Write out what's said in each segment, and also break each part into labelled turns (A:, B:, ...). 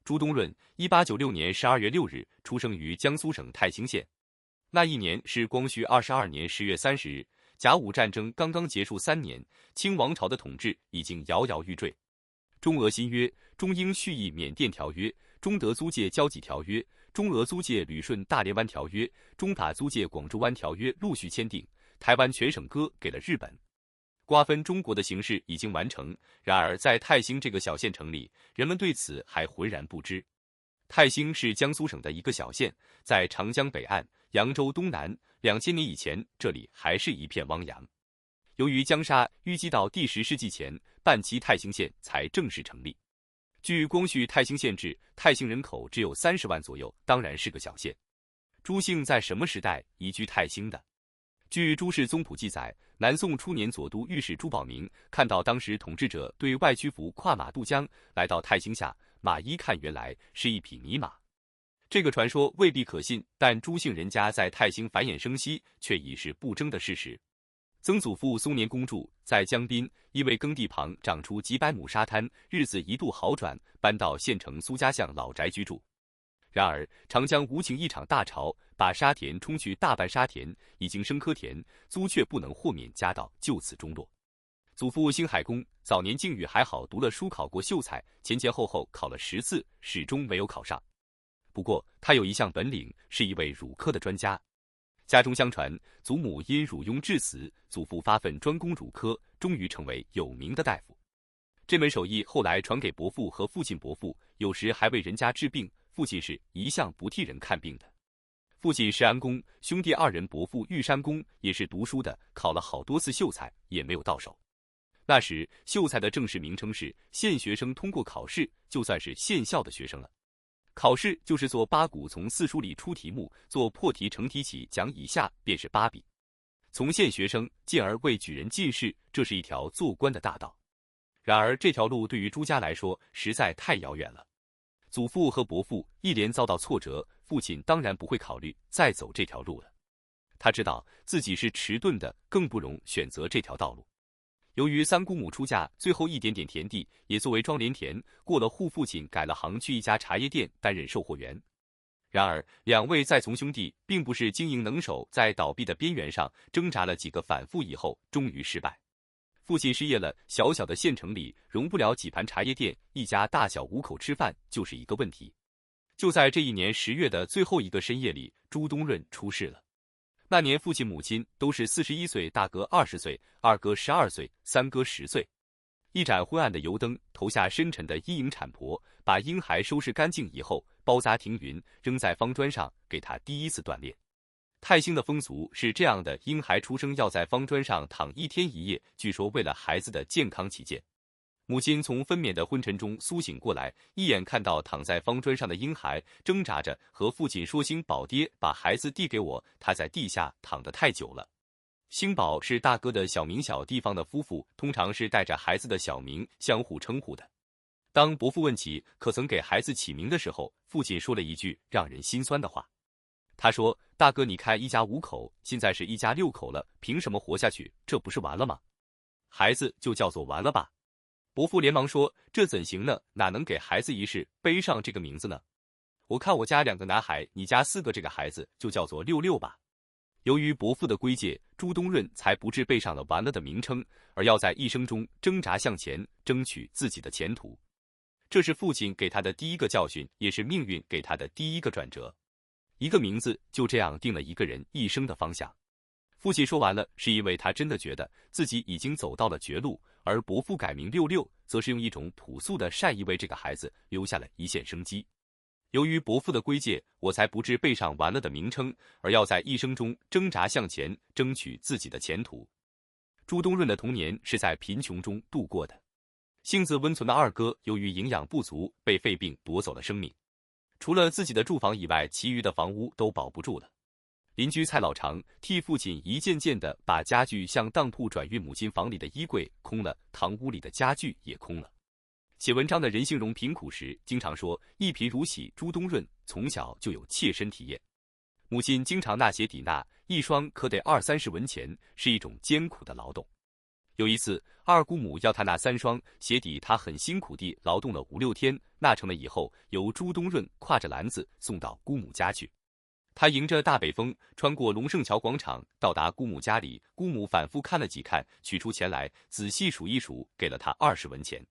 A: 朱东润，1896年12月6日出生于江苏省泰兴县。那一年是光绪22年10月30日，甲午战争刚刚结束3年，清王朝的统治已经摇摇欲坠。中俄新约、中英续议缅甸条约、中德租界交给条约、中俄租界旅顺大连湾条约、中法租界广州湾条约陆续签订，台湾全省割给了日本。瓜分中国的形势已经完成，然而在泰兴这个小县城里，人们对此还浑然不知。泰兴是江苏省的一个小县，在长江北岸、扬州东南，2000年以前，这里还是一片汪洋。由于江沙淤积到第10世纪前，半期泰兴县才正式成立。据光绪泰兴县志，泰兴人口只有30万左右，当然是个小县。朱姓在什么时代移居泰兴的？据朱氏宗谱记载，南宋初年左都御史朱保明看到当时统治者对外屈服，跨马渡江，来到泰兴下马一看，原来是一匹泥马。这个传说未必可信，但朱姓人家在泰兴繁衍生息，却已是不争的事实。曾祖父松年公主在江滨因为耕地旁长出几百亩沙滩，日子一度好转，搬到县城苏家巷老宅居住。然而长江无情一场大潮，把沙田冲去大半沙田，已经生科田，租却不能豁免家道，就此中落。祖父辛海公早年境遇还好，读了书考过秀才，前前后后考了10次，始终没有考上。不过他有一项本领，是一位乳科的专家。家中相传，祖母因乳痈致死，祖父发奋专攻乳科，终于成为有名的大夫。这门手艺后来传给伯父和父亲，伯父有时还为人家治病，父亲是一向不替人看病的。父亲是安公，兄弟2人，伯父玉山公也是读书的，考了好多次秀才也没有到手。那时秀才的正式名称是县学生通过考试，就算是县校的学生了。考试就是做八股，从4书里出题目，做破题成题起，讲以下便是8笔。从县学生进而为举人进士，这是一条做官的大道。然而这条路对于朱家来说实在太遥远了。祖父和伯父一连遭到挫折，父亲当然不会考虑再走这条路了。他知道自己是迟钝的，更不容选择这条道路。由于3姑母出嫁，最后一点点田地也作为庄连田过了户，父亲改了行，去一家茶叶店担任售货员。然而2位再从兄弟并不是经营能手，在倒闭的边缘上挣扎了几个反复以后，终于失败。父亲失业了，小小的县城里容不了几盘茶叶店，一家大小5口吃饭就是一个问题。就在这一年10月的最后一个深夜里，朱东润出事了。那年父亲母亲都是41岁，大哥20岁，二哥12岁，三哥10岁。一盏昏暗的油灯投下深沉的阴影，产婆把婴孩收拾干净以后，包扎停匀，扔在方砖上，给他第一次锻炼。泰兴的风俗是这样的，婴孩出生要在方砖上躺1天1夜，据说为了孩子的健康起见。母亲从分娩的昏沉中苏醒过来，一眼看到躺在方砖上的婴孩，挣扎着和父亲说：“兴宝爹，把孩子递给我，他在地下躺得太久了。”兴宝是大哥的小名，小地方的夫妇通常是带着孩子的小名相互称呼的。当伯父问起可曾给孩子起名的时候，父亲说了一句让人心酸的话。他说：“大哥，你看一家5口，现在是一家6口了，凭什么活下去？这不是完了吗？孩子就叫做完了吧。”伯父连忙说：“这怎行呢？哪能给孩子一世背上这个名字呢？我看我家2个男孩，你家4个，这个孩子就叫做66吧。”由于伯父的规戒，朱东润才不致背上了完了的名称，而要在一生中挣扎向前，争取自己的前途。这是父亲给他的第一个教训，也是命运给他的第一个转折。一个名字就这样定了一个人一生的方向。父亲说完了，是因为他真的觉得自己已经走到了绝路，而伯父改名66，则是用一种朴素的善意为这个孩子留下了一线生机。由于伯父的规戒，我才不致背上完了的名称，而要在一生中挣扎向前，争取自己的前途。朱东润的童年是在贫穷中度过的。性子温存的二哥由于营养不足，被肺病夺走了生命。除了自己的住房以外，其余的房屋都保不住了。邻居蔡老长替父亲一件件的把家具向当铺转运，母亲房里的衣柜空了，堂屋里的家具也空了。写文章的人形容贫苦时，经常说一贫如洗。朱东润从小就有切身体验，母亲经常纳鞋抵纳，一双可得20-30文钱，是一种艰苦的劳动。有一次，二姑母要他拿3双鞋底，他很辛苦地劳动了5、6天，纳成了以后，由朱东润挎着篮子送到姑母家去。他迎着大北风，穿过龙胜桥广场，到达姑母家里。姑母反复看了几看，取出钱来，仔细数一数，给了他20文钱。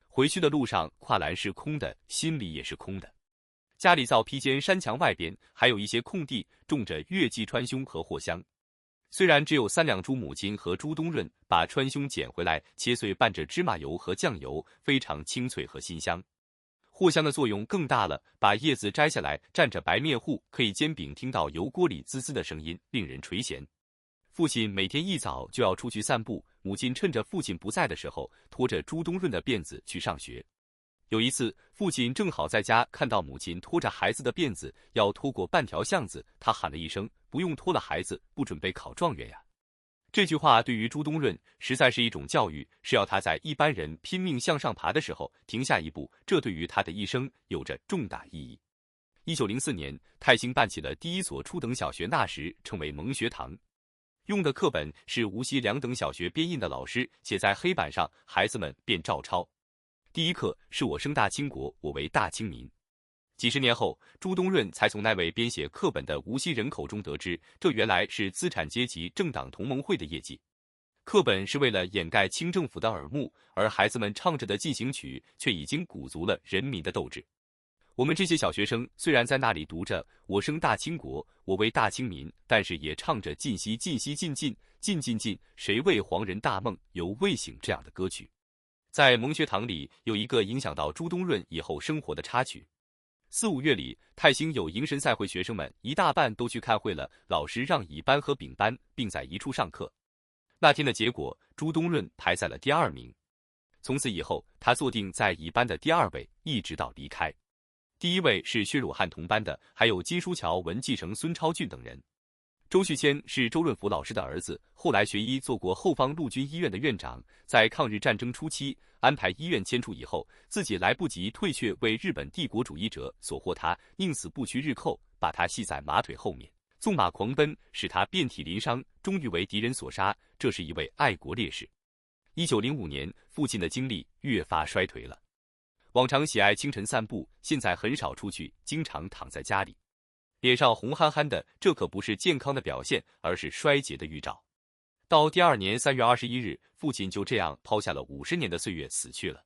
A: 回去的路上，挎篮是空的，心里也是空的。家里灶坯间山墙外边还有一些空地，种着月季川芎和藿香。虽然只有3两株，母亲和朱东润把川芎捡回来，切碎拌着芝麻油和酱油，非常清脆和馨香。藿香的作用更大了，把叶子摘下来，蘸着白面糊，可以煎饼，听到油锅里滋滋的声音，令人垂涎。父亲每天一早就要出去散步，母亲趁着父亲不在的时候，拖着朱东润的辫子去上学。有一次，父亲正好在家，看到母亲拖着孩子的辫子要拖过半条巷子，他喊了一声：“不用拖了，孩子，不准备考状元呀。”这句话对于朱东润实在是一种教育，是要他在一般人拼命向上爬的时候停下一步，这对于他的一生有着重大意义。1904年，泰兴办起了第一所初等小学，那时称为蒙学堂。用的课本是无锡2等小学编印的老师写在黑板上，孩子们便照抄。第一课是我生大清国，我为大清民。几十年后，朱东润才从那位编写课本的无锡人口中得知，这原来是资产阶级政党同盟会的业绩。课本是为了掩盖清政府的耳目，而孩子们唱着的进行曲却已经鼓足了人民的斗志。我们这些小学生虽然在那里读着我生大清国，我为大清民，但是也唱着尽息尽息尽尽尽尽尽，谁为黄人大梦犹未醒这样的歌曲。在蒙学堂里有一个影响到朱东润以后生活的插曲。4、5月里，泰兴有迎神赛会，学生们一大半都去看会了，老师让乙班和丙班并在一处上课。那天的结果，朱东润排在了第2名。从此以后，他坐定在乙班的第2位，一直到离开。第1位是薛汝汉同班的，还有金书桥、文继成、孙超俊等人。周旭谦是周润福老师的儿子，后来学医做过后方陆军医院的院长。在抗日战争初期，安排医院迁出以后，自己来不及退却为日本帝国主义者所获，他宁死不屈日寇，把他系在马腿后面，纵马狂奔，使他遍体鳞伤，终于为敌人所杀。这是一位爱国烈士。1905年，父亲的精力越发衰颓了。往常喜爱清晨散步，现在很少出去，经常躺在家里。脸上红憨憨的，这可不是健康的表现，而是衰竭的预兆。到第2年3月21日，父亲就这样抛下了50年的岁月死去了。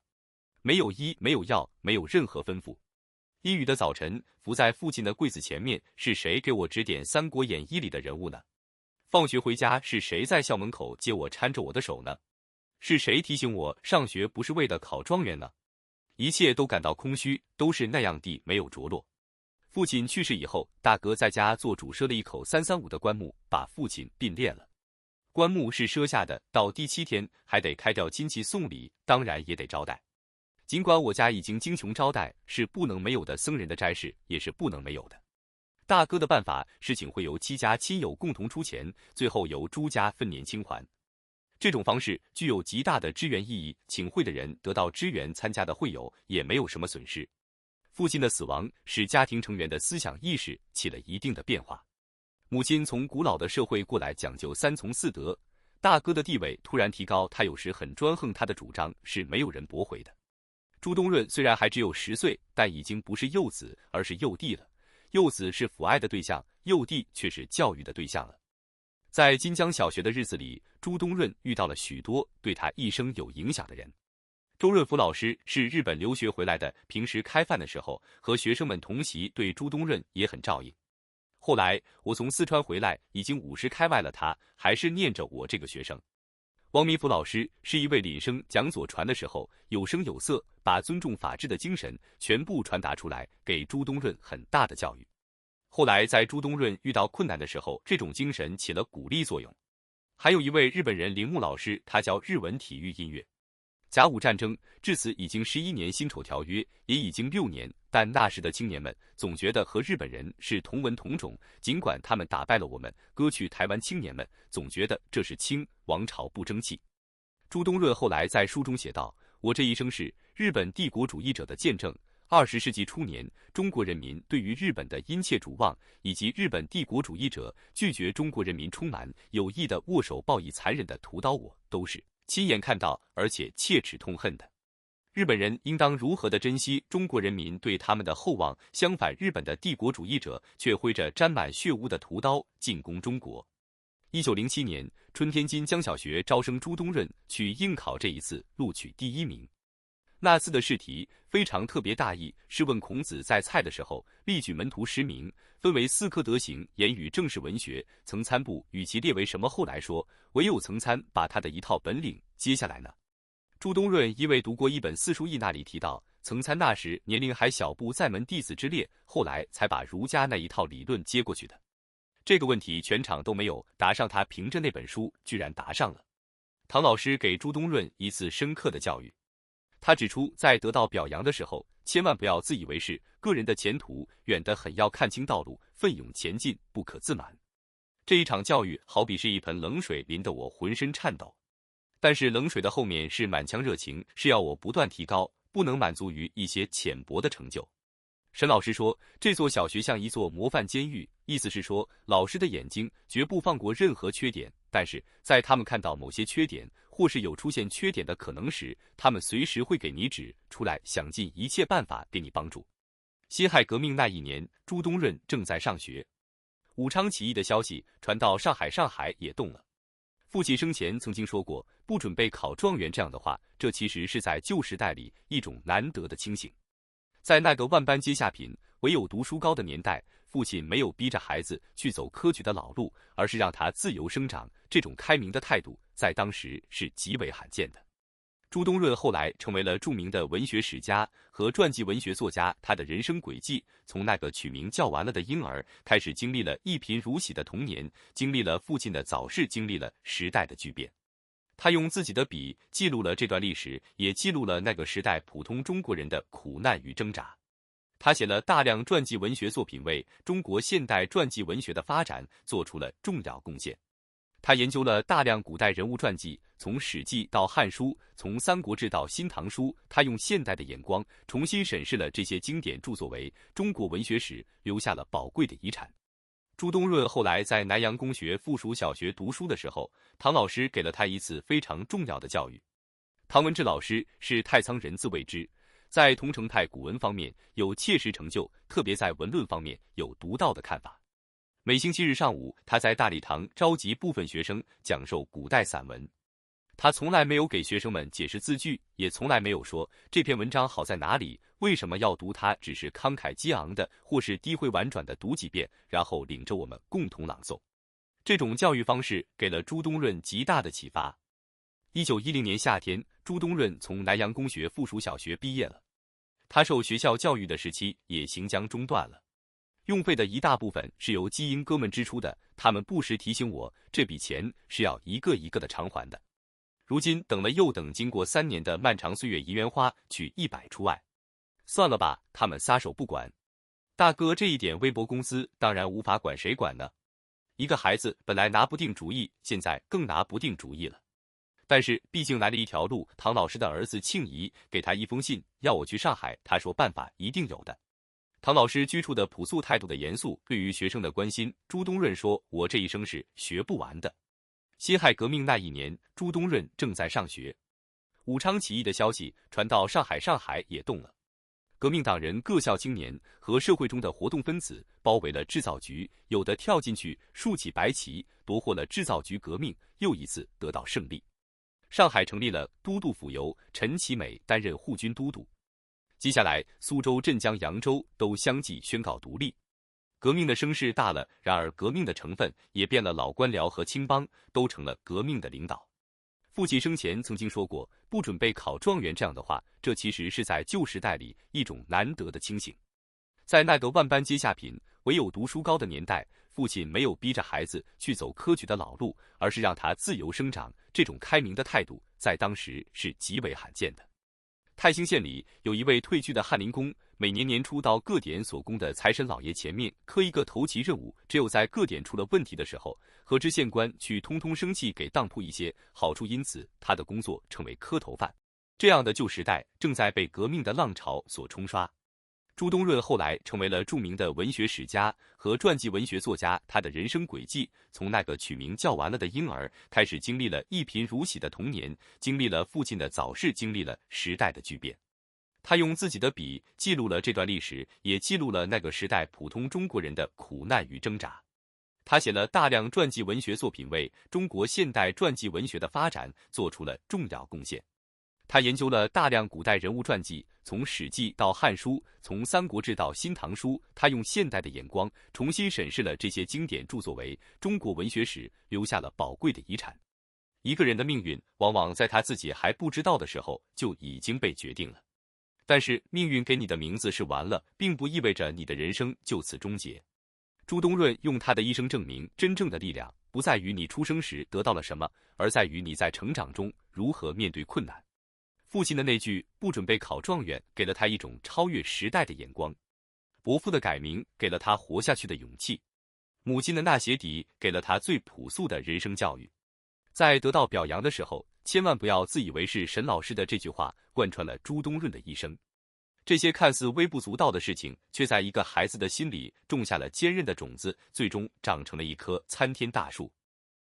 A: 没有医，没有药，没有任何吩咐。阴雨的早晨，伏在父亲的柜子前面，是谁给我指点《三国演义》里的人物呢？放学回家，是谁在校门口接我，搀着我的手呢？是谁提醒我上学不是为了考状元呢？一切都感到空虚，都是那样地没有着落。父亲去世以后，大哥在家做主赊了一口335的棺木，把父亲并殓了。棺木是赊下的，到第7天还得开掉亲戚送礼，当然也得招待。尽管我家已经精穷招待，是不能没有的，僧人的斋事也是不能没有的。大哥的办法是请会由7家亲友共同出钱，最后由朱家分年清还。这种方式具有极大的支援意义，请会的人得到支援，参加的会友也没有什么损失。父亲的死亡使家庭成员的思想意识起了一定的变化。母亲从古老的社会过来，讲究3从4德。大哥的地位突然提高，他有时很专横，他的主张是没有人驳回的。朱东润虽然还只有10岁，但已经不是幼子，而是幼弟了。幼子是抚爱的对象，幼弟却是教育的对象了。在金江小学的日子里，朱东润遇到了许多对他一生有影响的人。周润福老师是日本留学回来的，平时开饭的时候和学生们同席，对朱东润也很照应。后来我从四川回来，已经50开外了，他还是念着我这个学生。王明福老师是一位领生，讲左传的时候有声有色，把尊重法治的精神全部传达出来，给朱东润很大的教育。后来在朱东润遇到困难的时候，这种精神起了鼓励作用。还有一位日本人铃木老师，他教日文、体育、音乐。甲午战争至此已经11年，辛丑条约也已经6年，但那时的青年们总觉得和日本人是同文同种，尽管他们打败了我们，割去台湾，青年们总觉得这是清王朝不争气。朱东润后来在书中写道：“我这一生是日本帝国主义者的见证。20世纪初年，中国人民对于日本的殷切瞩望，以及日本帝国主义者拒绝中国人民充满有意的握手、报以残忍的屠刀，我都是亲眼看到而且切齿痛恨的。日本人应当如何的珍惜中国人民对他们的厚望？相反，日本的帝国主义者却挥着沾满血污的屠刀进攻中国。1907年，春天津江小学招生朱东润去应考，这一次录取第1名。那次的试题非常特别大意，是问孔子在蔡的时候，例举门徒10名，分为4科德行、言语、政事、文学。曾参部与其列为什么？后来说，唯有曾参把他的一套本领接下来呢。朱东润因为读过一本四书易，那里提到曾参那时年龄还小，不在门弟子之列，后来才把儒家那一套理论接过去的。这个问题全场都没有答上，他凭着那本书居然答上了。唐老师给朱东润一次深刻的教育，他指出，在得到表扬的时候，千万不要自以为是，个人的前途远得很，要看清道路，奋勇前进，不可自满。这一场教育好比是一盆冷水，淋得我浑身颤抖。但是冷水的后面是满腔热情，是要我不断提高，不能满足于一些浅薄的成就。沈老师说，这座小学像一座模范监狱，意思是说，老师的眼睛绝不放过任何缺点，但是在他们看到某些缺点，或是有出现缺点的可能时，他们随时会给你指出来，想尽一切办法给你帮助。辛亥革命那一年，朱东润正在上学，武昌起义的消息传到上海，上海也动了。父亲生前曾经说过，不准备考状元这样的话，这其实是在旧时代里一种难得的清醒。在那个万般皆下品，唯有读书高的年代，父亲没有逼着孩子去走科举的老路，而是让他自由生长，这种开明的态度在当时是极为罕见的。朱东润后来成为了著名的文学史家和传记文学作家，他的人生轨迹从那个取名叫完了的婴儿，开始经历了一贫如洗的童年，经历了父亲的早逝，经历了时代的巨变。他用自己的笔记录了这段历史，也记录了那个时代普通中国人的苦难与挣扎。他写了大量传记文学作品，为中国现代传记文学的发展做出了重要贡献。他研究了大量古代人物传记，从《史记》到《汉书》，从《三国志》到《新唐书》，他用现代的眼光重新审视了这些经典著作，为中国文学史留下了宝贵的遗产。朱东润后来在南洋公学附属小学读书的时候，唐老师给了他一次非常重要的教育。唐文治老师是太仓人，字谓之，在桐城派古文方面有切实成就，特别在文论方面有独到的看法。每星期日上午，他在大礼堂召集部分学生讲授古代散文。他从来没有给学生们解释字句，也从来没有说这篇文章好在哪里，为什么要读它，只是慷慨激昂的或是低回婉转的读几遍，然后领着我们共同朗诵。这种教育方式给了朱东润极大的启发。1910年夏天，朱东润从南洋公学附属小学毕业了。他受学校教育的时期也行将中断了。用费的一大部分是由基因哥们支出的，他们不时提醒我，这笔钱是要一个一个的偿还的。如今等了又等，经过3年的漫长岁月，银元花取100出外。算了吧，他们撒手不管。大哥，这一点微薄工资当然无法管，谁管呢？一个孩子本来拿不定主意，现在更拿不定主意了。但是毕竟来了一条路，唐老师的儿子庆怡给他一封信，要我去上海，他说办法一定有的。唐老师居处的朴素，态度的严肃，对于学生的关心，朱东润说，我这一生是学不完的。辛亥革命那一年，朱东润正在上学，武昌起义的消息传到上海，上海也动了。革命党人、各校青年和社会中的活动分子包围了制造局，有的跳进去竖起白旗，夺获了制造局革命，又一次得到胜利。上海成立了都督府，由陈其美担任护军都督。接下来，苏州、镇江、扬州都相继宣告独立。革命的声势大了，然而革命的成分也变了，老官僚和青帮都成了革命的领导。父亲生前曾经说过，不准备考状元这样的话，这其实是在旧时代里一种难得的清醒。在那个万般皆下品，唯有读书高的年代，父亲没有逼着孩子去走科举的老路，而是让他自由生长，这种开明的态度在当时是极为罕见的。泰兴县里有一位退居的翰林公，每年年初到各点所供的财神老爷前面磕一个头旗任务，只有在各点出了问题的时候，和知县官去通通生气，给当铺一些好处，因此他的工作成为磕头饭。这样的旧时代正在被革命的浪潮所冲刷。朱东润后来成为了著名的文学史家和传记文学作家。他的人生轨迹从那个取名叫完了的婴儿开始，经历了一贫如洗的童年，经历了父亲的早逝，经历了时代的巨变。他用自己的笔记录了这段历史，也记录了那个时代普通中国人的苦难与挣扎。他写了大量传记文学作品，为中国现代传记文学的发展做出了重要贡献。他研究了大量古代人物传记，从《史记》到《汉书》，从《三国志》到《新唐书》，他用现代的眼光重新审视了这些经典著作，为中国文学史留下了宝贵的遗产。一个人的命运，往往在他自己还不知道的时候就已经被决定了。但是命运给你的名字是完了，并不意味着你的人生就此终结。朱东润用他的一生证明，真正的力量不在于你出生时得到了什么，而在于你在成长中如何面对困难。父亲的那句不准备考状元，给了他一种超越时代的眼光；伯父的改名给了他活下去的勇气；母亲的那鞋底给了他最朴素的人生教育。在得到表扬的时候，千万不要自以为是。沈老师的这句话贯穿了朱东润的一生。这些看似微不足道的事情，却在一个孩子的心里种下了坚韧的种子，最终长成了一棵参天大树。